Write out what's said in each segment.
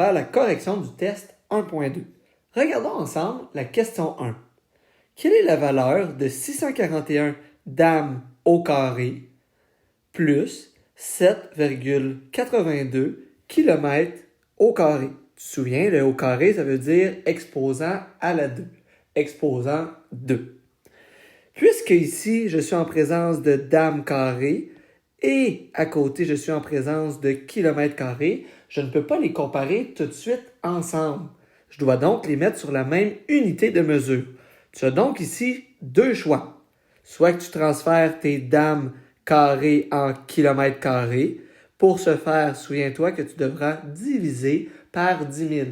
Faire la correction du test 1.2. Regardons ensemble la question 1. Quelle est la valeur de 641 dames au carré plus 7,82 km au carré? Tu te souviens, le au carré, ça veut dire exposant à la 2. Exposant 2. Puisque ici, je suis en présence de dames carrées et à côté, je suis en présence de kilomètres carrés, je ne peux pas les comparer tout de suite ensemble. Je dois donc les mettre sur la même unité de mesure. Tu as donc ici deux choix. Soit que tu transfères tes dames carrées en kilomètres carrés. Pour ce faire, souviens-toi que tu devras diviser par 10 000.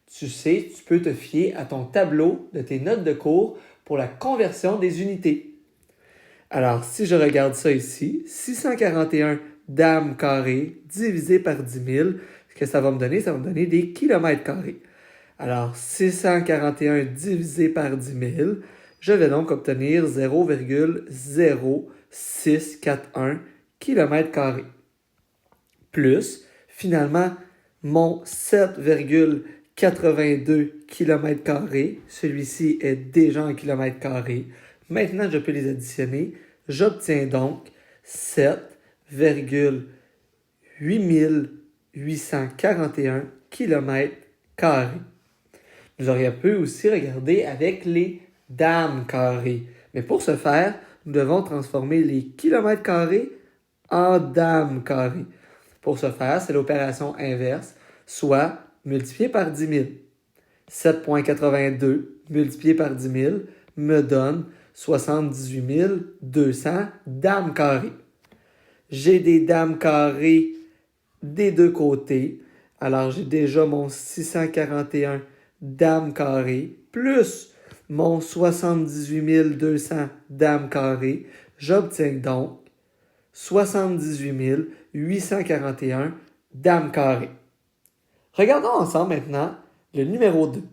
Tu sais, tu peux te fier à ton tableau de tes notes de cours pour la conversion des unités. Alors, si je regarde ça ici, 641 dames carrées divisé par 10 000, ce que ça va me donner? Ça va me donner des kilomètres carrés. Alors, 641 divisé par 10 000, je vais donc obtenir 0,0641 km carrés. Plus, finalement, mon 7,82 km carrés, celui-ci est déjà en kilomètres carrés. Maintenant, je peux les additionner. J'obtiens donc 7,8841 km carrés. Nous aurions pu aussi regarder avec les dames carrées. Mais pour ce faire, nous devons transformer les kilomètres carrés en dames carrées. Pour ce faire, c'est l'opération inverse, soit multiplié par 10 000. 7,82 multiplié par 10 000 me donne 78 200 dames carrées. J'ai des dames carrées des deux côtés. Alors, j'ai déjà mon 641 dames carrées plus mon 78 200 dames carrées. J'obtiens donc 78 841 dames carrées. Regardons ensemble maintenant le numéro 2.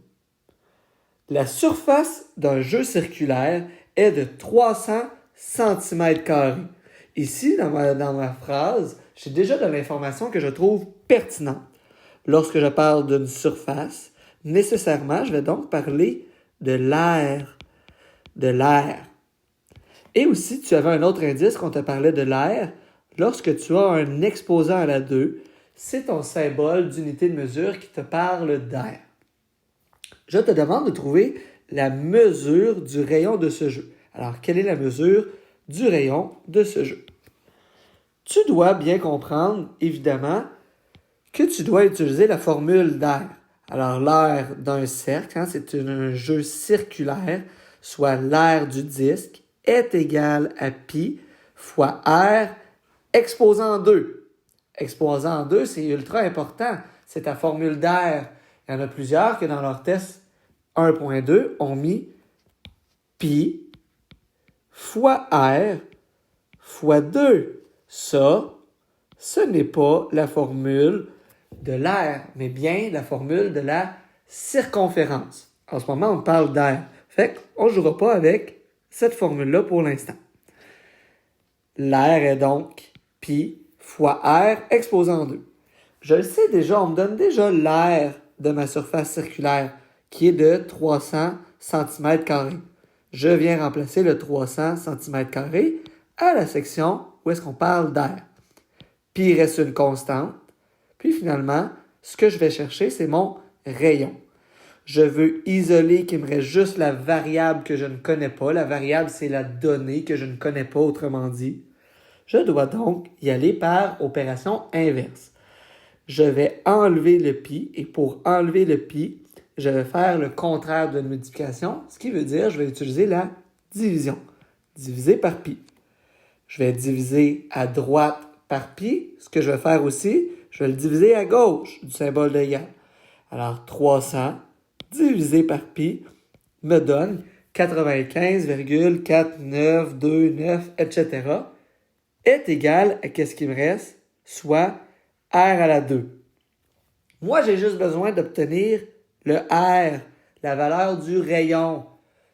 La surface d'un jeu circulaire est de 300 cm². Ici, dans ma phrase, j'ai déjà de l'information que je trouve pertinente. Lorsque je parle d'une surface, nécessairement, je vais donc parler de l'air. De l'air. Et aussi, tu avais un autre indice quand on te parlait de l'air. Lorsque tu as un exposant à la 2, c'est ton symbole d'unité de mesure qui te parle d'air. Je te demande de trouver la mesure du rayon de ce jeu. Alors, quelle est la mesure du rayon de ce jeu? Tu dois bien comprendre, évidemment, que tu dois utiliser la formule d'air. Alors, l'air d'un cercle, c'est un jeu circulaire, soit l'air du disque, est égal à pi fois r exposant 2. Exposant 2, c'est ultra important. C'est ta formule d'air. Il y en a plusieurs que dans leur test 1.2 ont mis pi fois r fois 2. Ça, ce n'est pas la formule de l'air, mais bien la formule de la circonférence. En ce moment, on parle d'air. Fait qu'on ne jouera pas avec cette formule-là pour l'instant. L'air est donc pi fois r exposant 2. Je le sais déjà, on me donne déjà l'air de ma surface circulaire, qui est de 300 cm². Je viens remplacer le 300 cm² à la section où est-ce qu'on parle d'air. Pi reste une constante. Puis finalement, ce que je vais chercher, c'est mon rayon. Je veux isoler qu'il me reste juste la variable que je ne connais pas. La variable, c'est la donnée que je ne connais pas, autrement dit. Je dois donc y aller par opération inverse. Je vais enlever le pi, et pour enlever le pi, je vais faire le contraire de la multiplication, ce qui veut dire je vais utiliser la division. Diviser par pi. Je vais diviser à droite par pi. Ce que je vais faire aussi, je vais le diviser à gauche du symbole d'égal. Alors, 300 divisé par pi me donne 95,4929, etc. est égal à qu'est-ce qui me reste, soit r à la 2. Moi, j'ai juste besoin d'obtenir le r, la valeur du rayon.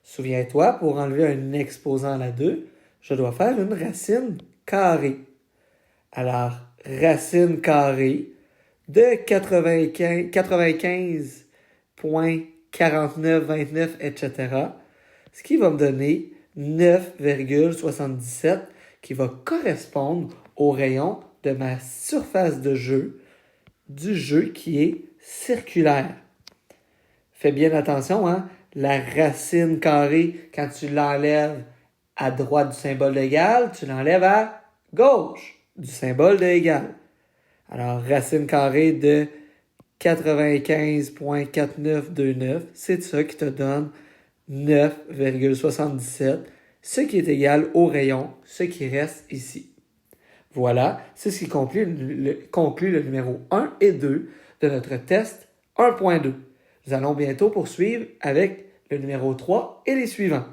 Souviens-toi, pour enlever un exposant à la 2, je dois faire une racine carrée. Alors, racine carrée de 95,4929, etc. Ce qui va me donner 9,77 qui va correspondre au rayon de ma surface de jeu du jeu qui est circulaire. Fais bien attention, hein? La racine carrée, quand tu l'enlèves à droite du symbole d'égal, tu l'enlèves à gauche du symbole de égal. Alors, racine carrée de 95,4929, c'est ça qui te donne 9,77, ce qui est égal au rayon, ce qui reste ici. Voilà, c'est ce qui conclut le numéro 1 et 2 de notre test 1.2. Nous allons bientôt poursuivre avec le numéro 3 et les suivants.